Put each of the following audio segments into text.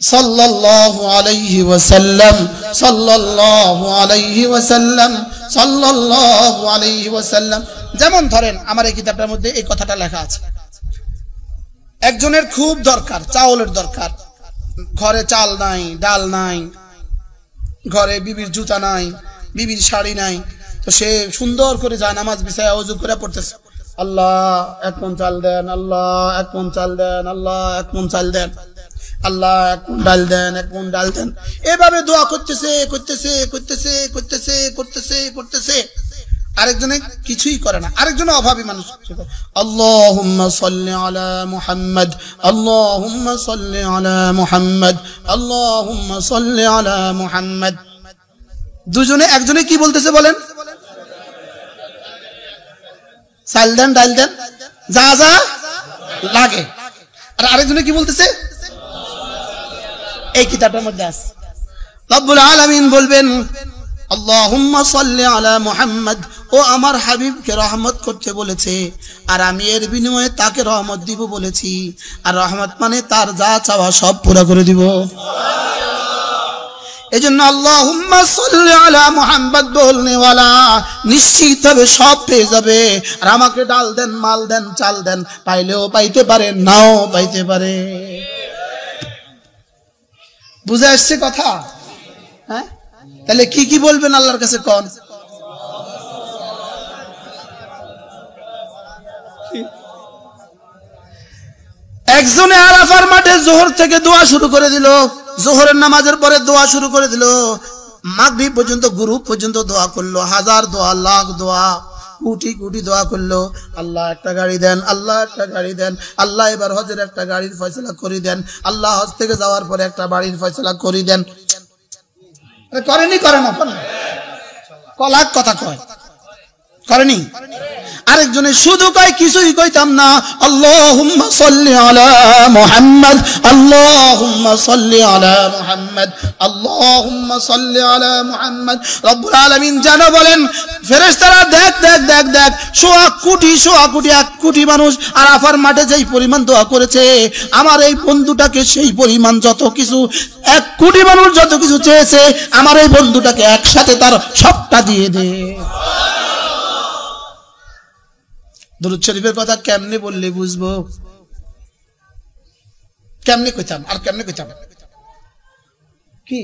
সাল্লাল্লাহু আলাইহি ওয়াসাল্লাম, সাল্লাল্লাহু আলাইহি ওয়াসাল্লাম, সাল্লাল্লাহু আলাইহি ওয়াসাল্লাম। যেমন ধরেন আমার এই কিতাবটার মধ্যে এই কথাটা লেখা আছে, একজনের খুব দরকার, চাউলের দরকার, ঘরে চাল নাই, ডাল নাই, ঘরে বিবির জুতা নাই, বিবির শাড়ি নাই, তো সে সুন্দর করে যায় নামাজ বিছায় ওযু করে পড়তেছে, আল্লাহ এক মণ চাল দেন, আল্লাহ এক মণ চাল দেন, আল্লাহ এক মণ চাল দেন, আল্লাহ এক মণ ডাল দেন, এক মণ ডাল দেন, এভাবে দোয়া করতেছে করতেছে করতেছে করতেছে করতেছে করতেছে। আরেকজনে কিছুই করে না, আরেকজনে অভাবী মানুষ, আল্লাহুম্মা সাল্লি আলা মুহাম্মদ, আল্লাহুম্মা সাল্লি আলা মুহাম্মদ, আল্লাহুম্মা সাল্লি আলা মুহাম্মদ। দুজনে একজনে কি বলতেছে বলেন? চাল দেন, ডাল দেন, যা যা লাগে। আর আরেকজনে কি বলতেছে? এই কিতাবটার মধ্যে আছে, রব্বুল আলামিন বলবেন আল্লাহুম্মা সাল্লি আলা মুহাম্মদ, ও আমার হাবিবকে রহমত করতে বলেছে, আর আমি এর বিনিময়ে তাকে রহমত দিব বলেছি, আর রহমত মানে তার যা চাওয়া সব পুরো করে দিব। এজন্য আল্লাহুম্মা সাল্লি আলা মুহাম্মদ বলনে ওয়ালা নিশ্চিত হবে সব পেয়ে যাবে। আর আমাকে ডাল দেন, মাল দেন, চাল দেন, পাইলেও পাইতে পারে, নাও পাইতে পারে। বুঝে আসছে কথা? হ্যাঁ, তাহলে কি কি বলবেন আল্লাহর কাছে কোন? একজনে আরাফার মাঠে জোহর থেকে দোয়া শুরু করে দিল, জোহরের নামাজের পরে দোয়া শুরু করে দিল, মাগরিব পর্যন্ত গ্রুপ পর্যন্ত দোয়া করলো, হাজার দোয়া, লাখ দোয়া, কোটি কোটি দোয়া করলো, আল্লাহ একটা গাড়ি দেন, আল্লাহ একটা গাড়ি দেন, আল্লাহ এবার হজের একটা গাড়ির ফয়সালা করে দেন, আল্লাহ হজ থেকে যাওয়ার পরে একটা বাড়ির ফয়সালা করে দেন। করেনি? করে না? কলাক কথা কয়, করেনি? আরেকজনে শুধু কয়, কিছুই কইতাম না, আল্লাহুম্মা সাল্লি আলা মুহাম্মদ, আল্লাহুম্মা সাল্লি আলা মুহাম্মদ, আল্লাহুম্মা সাল্লি আলা মুহাম্মদ। রব্বুল আলামিন জানো বলেন, ফেরেশতারা দেখ দেখ দেখ দেখ, সোয়া কোটি 1 কোটি মানুষ আরাফার মাঠে যেই পরিমাণ দোয়া করেছে, আমার এই বন্ধুটাকে সেই পরিমাণ যত কিছু 1 কোটি মানুষ যত কিছু চেয়েছে, আমার এই বন্ধুটাকে একসাথে তার সবটা দিয়ে দে। দুরূদ শরীফের কথা কেমনে বললে বুঝবো? কেমনে কইতাম আর কেমনে কইতাম? কি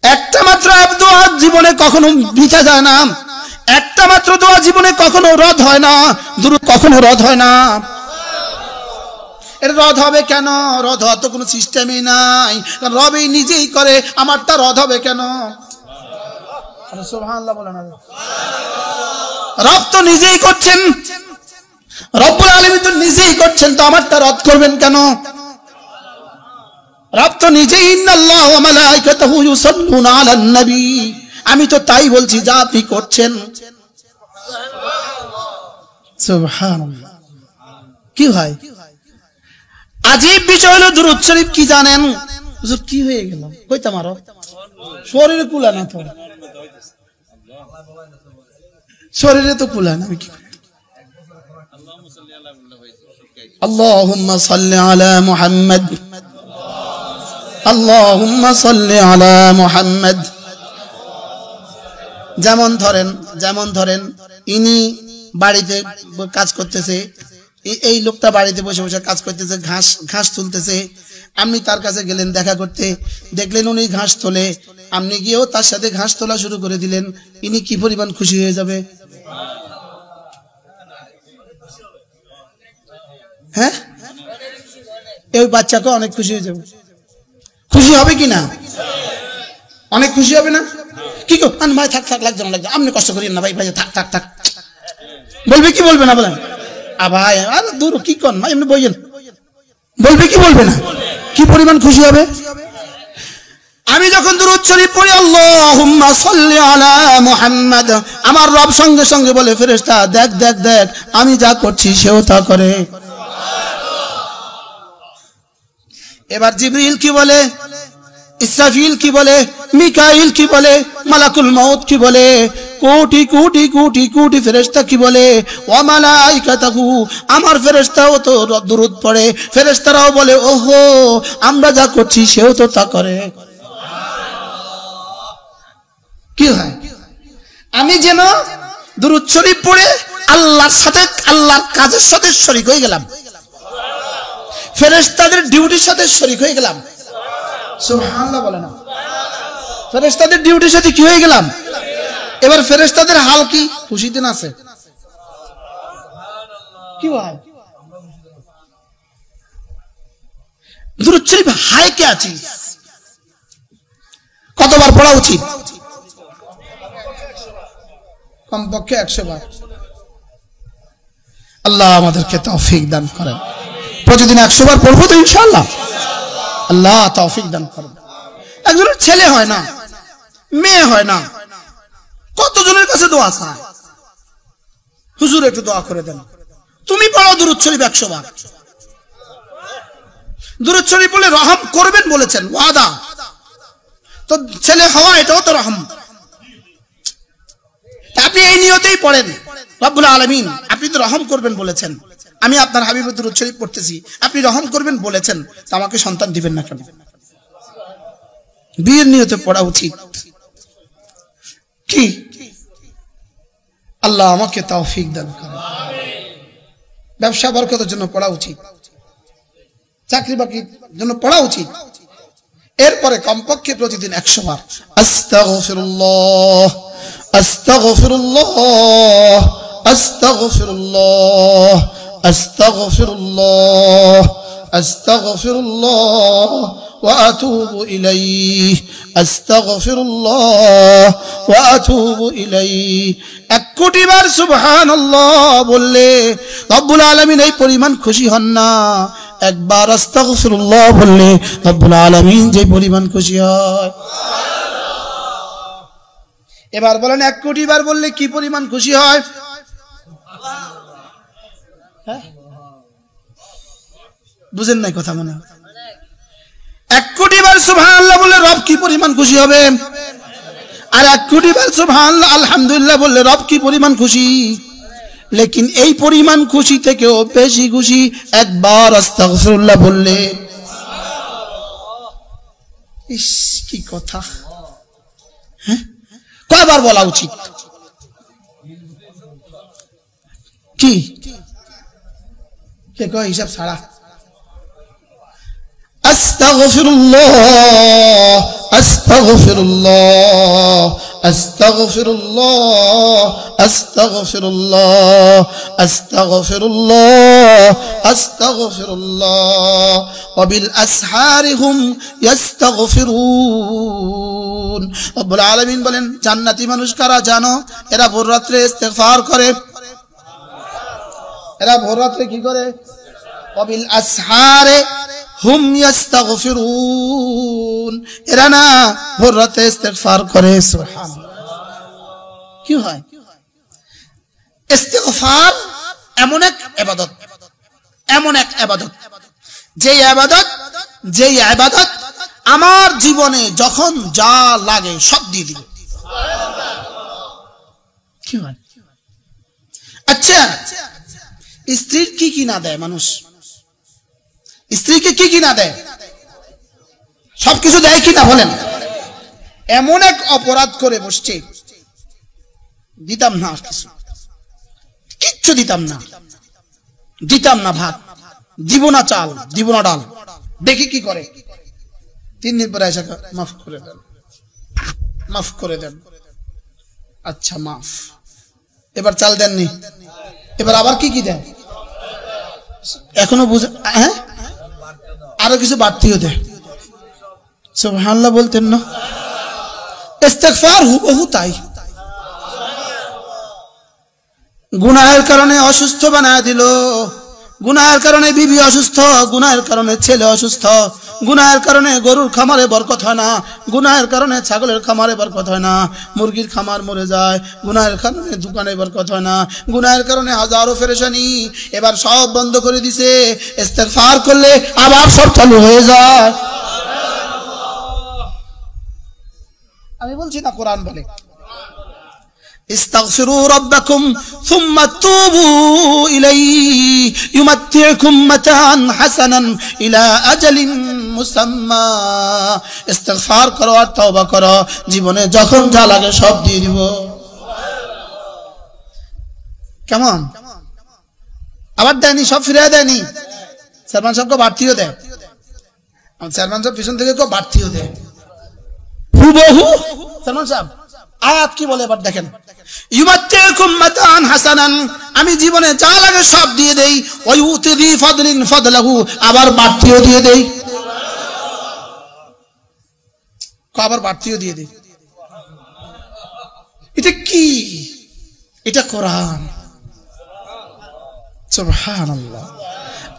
একটা মাত্র দোয়া জীবনে কখনো বৃথা যায় না, একটা মাত্র দোয়া জীবনে কখনো রদ হয় না, দুরূদ কখনো রদ হয় না। এর রদ হবে কেন? রদ হওয়ার তো কোনো সিস্টেমই নাই, রবই নিজেই করে, আমারটা রদ হবে কেন? সুবহানাল্লাহ বলেন। রব তো নিজেই করছেন, রব্বুল আলামিন তো নিজেই করছেন, তো আমারটা রদ করবেন কেন? রব তো নিজেই ইন্নাল্লাহা ওয়া মালাইকাতুহু ইউসাল্লুনা আলান নবী, আমি তো তাই বলছি যা আপনি করছেন। সুবহানাল্লাহ। কি হয় আজীব বিষয় হলো দুরূদ শরীফ কি জানেন? হুজুর কি হয়ে গেল কইতাম, আরো শরীরে কুলা না, তো শরীরে তো কুলা না, কি আল্লাহুম্মা সাল্লি আলা মুহাম্মদ, আল্লাহুম্মা সাল্লি আলা মুহাম্মদ। যেমন ধরেন ইনি বাড়িতে কাজ করতেছে, এই লোকটা বাড়িতে বসে বসে কাজ করতেছে, ঘাস তুলতেছে, আপনি তার কাছে গেলেন দেখা করতে, দেখলেন উনি ঘাস তোলে, আপনি গিয়েও তার সাথে ঘাস তোলা শুরু করে দিলেন, ইনি কি পরিমাণ খুশি হয়ে যাবে? হ্যাঁ, এই বাচ্চাকে অনেক খুশি হয়ে যাবে। খুশি হবে কি না? অনেক খুশি হবে না? কি গো ভাই, থাক থাক, লাগছে না, লাগছে, আপনি কষ্ট করিয়েন না ভাই, ভাই থাক থাক থাক, বলবে কি বলবে না বলেন? ভাই আর দূর কি কন ভাই, এমনি বইয়েন, বলবে কি বলবে না? কি পরিমাণ খুশি হবে? আমি যখন দুরূদ শরীফ পড়ি আল্লাহুম্মা সাল্লি আলা মুহাম্মদ, আমার রব সঙ্গে সঙ্গে বলে, ফেরেশতা দেখ দেখ দেখ, আমি যা করছি সেও তা করে। এবার জিবরিল কি বলে, ইসরাফিল কি বলে, মিকাইল কি বলে, মালাকুল মউত কি বলে, কোটি কোটি কোটি কোটি ফেরেশতা কি বলে, ওয়া মালাইকাতুহু, আমার ফেরেশতাও তো দুরূদ পড়ে, ফেরেশতারাও বলে ওহো আমরা যা করছি সেও তো তা করে। কি হয়, আমি যেন দুরূদ শরীফ পড়ে আল্লাহর সাথে আল্লাহর কাজের সাথে শরীক হয়ে গেলাম, ফেরেশতাদের ডিউটির সাথে শরীক হয়ে গেলাম। সুবহানাল্লাহ বলে না, ফেরেশতাদের ডিউটির সাথে কি হয়ে গেলাম। এবার ফেরেশতাদের হাল কি, খুশিতে আছে কি হয়। দুরূদ শরীফ হায় কে আছি, কতবার পড়া উচিত? কমপক্ষে 100 বার। আল্লাহ আমাদেরকে তৌফিক দান করেন, প্রতিদিন 100 বার পড়বো তো ইনশাআল্লাহ। আল্লাহ তৌফিক দান করেন। একজনের ছেলে হয় না, মেয়ে হয় না, কতজনের কাছে দোয়া চায়, হুজুর একটু দোয়া করে দেন। তুমি পড়ো দুরূদ শরীফ 100 বার। দুরূদ শরীফ বলে রহম করবেন বলেছেন, ওয়াদা। তো ছেলে হওয়া এটাও তো রহম। আপনি এই নিয়তেই পড়েন, রব্বুল আলামিন আপনি তো রহম করবেন বলেছেন, আমি আপনার হাবিবের দুরূদ শরীফ পড়তেছি, আপনি রহম করবেন বলেছেন, তা আমাকে সন্তান দিবেন না কেন? বিয়ের নিয়তে পড়া উচিত কি? আল্লাহ আমাকে তৌফিক দান করেন। ব্যবসা বরকতের জন্য পড়া উচিত, চাকরি বাকরির জন্য পড়া উচিত। এরপরে কমপক্ষে প্রতিদিন 100 বার আস্তাগফিরুল্লাহ আস্তাগফিরুল্লাহ আস্তাগফিরুল্লাহ আস্তাগফিরুল্লাহ আস্তাগফিরুল্লাহ ওয়া আতুবু ইলাইহি আস্তাগফিরুল্লাহ ওয়া আতুবু ইলাইহি। 1 কোটি বার সুবহানাল্লাহ বললে রব্বুল আলামিন এই পরিমাণ খুশি হন না, একবার আস্তাগফিরুল্লাহ বললে রব্বুল আলামিন যে পরিমাণ খুশি হয়। এবার বলেন 1 কোটি বার বললে কি পরিমাণ খুশি হয়? বুঝেন নাই কথা মনে হয়? 1 কোটি বার সুবহানাল্লাহ বললে রব কি পরিমাণ খুশি হবে, আর 1 কোটি বার সুবহানাল্লাহ আলহামদুলিল্লাহ বললে রব কি পরিমাণ খুশি। লেকিন এই পরিমাণ খুশি থেকেও বেশি খুশি একবার আস্তাগফিরুল্লাহ বললে। ইস কি কথা, হ্যাঁ কয়বার বলা উচিত? কি কে কয় হিসাব ছাড়া? আস্তাগফিরুল্লাহ আস্তাগফিরুল্লাহ আস্তাগফিরুল্লাহ আস্তাগফিরুল্লাহ আস্তাগফিরুল্লাহ আস্তাগফিরুল্লাহ ওয়া বিল আসহারি হুম ইস্তাগফিরুন। রব্বুল আলামিন বলেন জান্নাতি মানুষ কারা জানো? এরা ভোর রাতে ইস্তিগফার করে। এরা ভোর রাতে কি করে? ওয়া বিল আসহারি হুম ইস্তাগফিরুন। এরা না ভোর রাতে ইস্তিগফার করে। সুবহানাল্লাহ। কি হয়? ইস্তিগফার এমন এক ইবাদত, এমন এক ইবাদত, যে ইবাদত আমার জীবনে যখন যা লাগে সব দিয়ে দিবে। কি হয়? আচ্ছা স্ত্রীর কি কি না দেয় মানুষ? স্ত্রীকে কি কি না দেয়? সবকিছু দেয় কি না বলেন? এমন এক অপরাধ করে বসছে, দিতাম না কিছু, কিচ্ছু দিতাম না, দিতাম না ভাত, দিব না চাল, দিব না ডাল। দেখি কি করে, 3 দিন পরে এসে মাফ করে দেন, মাফ করে দেন। আচ্ছা মাফ, এবার চাল দেননি, এবার আবার কি কি দেন? এখনো বুঝে, হ্যাঁ আরো কিছু বাড়তিও দেয়। সুবহানাল্লাহ বলতেন না? ইস্তিগফার হুবহু তাই। গুনাহের কারণে অসুস্থ বানায় দিল, গুনাহের কারণে বিবি অসুস্থ, গুনাহের কারণে ছেলে অসুস্থ, গুনাহের কারণে গরুর খামারে বরকত হয় না, গুনাহের কারণে ছাগলের খামারে বরকত হয় না, মুরগির খামার মরে যায়, গুনাহের কারণে দোকানে বরকত হয় না, গুনাহের কারণে হাজারো পেরেশানি। এবার সব বন্ধ করে দিছে, ইস্তিগফার করলে আবার সব চালু হয়ে যায়। আমি বলছি না, কোরআন বলে। استغفروا ربكم ثم توبوا إليه يمتعكم متاعا حسنا إلى أجل مسمى استغفار করো আর তওবা করো জীবনে যখন যা লাগে সব দিয়ে দিব কেমন আবার দেয়নি সব ফিরিয়ে দেয়নি চেয়ারম্যান সাহেবকে বাড়তিও দেয় চেয়ারম্যান সাহেব পিছন থেকে বাড়তিও দেয় হুবহু চেয়ারম্যান সাহেব আয়াত কি বলে এবার দেখেন ইউমাত্তিকুম মাতান হাসানান আমি জীবনে যা লাগে সব দিয়ে দেই ওয়া ইউতি ফাদলিন ফাদলাহু আবার বাড়তিও দিয়ে দেই আবার বাড়তিও দিয়ে দেই এটা কি এটা কোরআন সুবহানাল্লাহ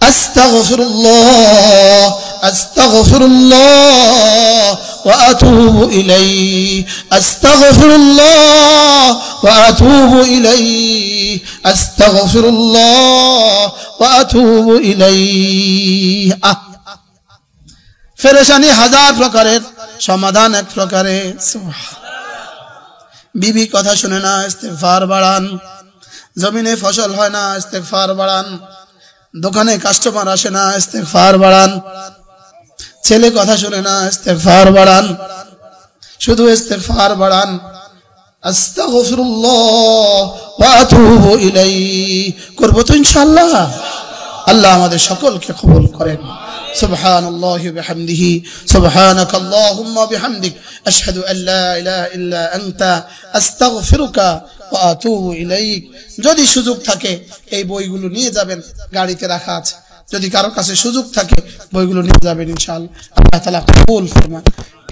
আস্তাগফিরুল্লাহ আস্তাগফিরুল্লাহ ওয়া আতুবু ইলাইহি আস্তাগফিরুল্লাহ ওয়া আতুবু ইলাইহি আস্তাগফিরুল্লাহ ওয়া আতুবু ইলাইহি পেরেশানি হাজার প্রকারের সমাধান এক প্রকারের বিবি কথা শুনে না ইস্তিগফার বাড়ান জমিনে ফসল হয় না ইস্তিগফার বাড়ান দোকানে কাস্টমার আসে না ইস্তিগফার বাড়ান ছেলে কথা শুনে না ইস্তিগফার বাড়ান শুধু ইস্তিগফার বাড়ান আস্তাগফিরুল্লাহ ওয়া আতুবু ইলাইহি করব তো ইনশাআল্লাহ আল্লাহ আমাদের সকলকে কবুল করেন সুবহানাল্লাহি ওয়া বিহামদিহি সুবহানাকাল্লাহুম্মা বিহামদিক আশহাদু আল লা ইলাহা ইল্লা আনতা আস্তাগফিরুকা ওয়া আতুবু ইলাইক যদি সুযোগ থাকে এই বইগুলো নিয়ে যাবেন গাড়িতে রাখা আছে যদি কারো কাছে সুযোগ থাকে বইগুলো নিয়ে যাবেন ইনশাআল্লাহ আল্লাহ তাআলা কবুল ফরমান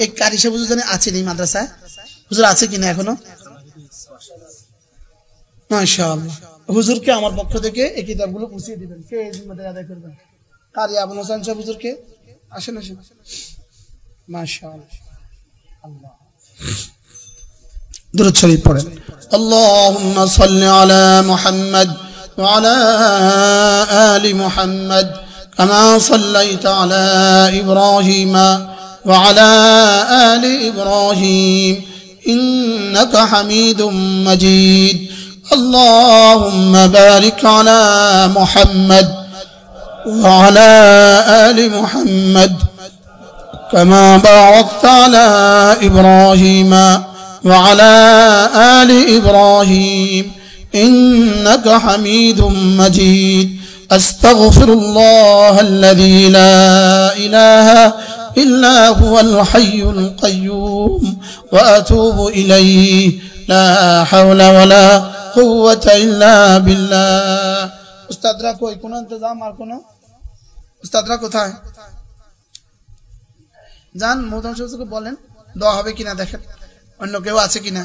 এই কারি সাহেব হুজুর জানেন আছে নি মাদ্রাসায় হুজুর আছে কিনা এখনো মাশাআল্লাহ হুজুরকে আমার পক্ষ থেকে এই কিতাবগুলো পৌঁছে দিবেন কে এই জিম্মাদারি আদায় করবেন কারি আবুল হোসেন সাহেব হুজুরকে আসেন আসেন মাশাআল্লাহ আল্লাহ درود شريف পড়েন اللهم صل على محمد وعلى آل محمد كما صليت على إبراهيم وعلى آل إبراهيم إنك حميد مجيد اللهم بارك على محمد وعلى آل محمد كما باركت على إبراهيم وعلى آل إبراهيم إنك حميد مجيد أستغفر الله الذي لا إله إلا هو الحي القيوم وأتوب إليه لا حول ولا قوة إلا بالله أستاذরা কই কোন ইন্তজাম আর কোন উস্তাদরা কোথায় জান মোহতারাম সাহেবকে বলেন দোয়া হবে কিনা দেখেন অন্য কেউ আছে কিনা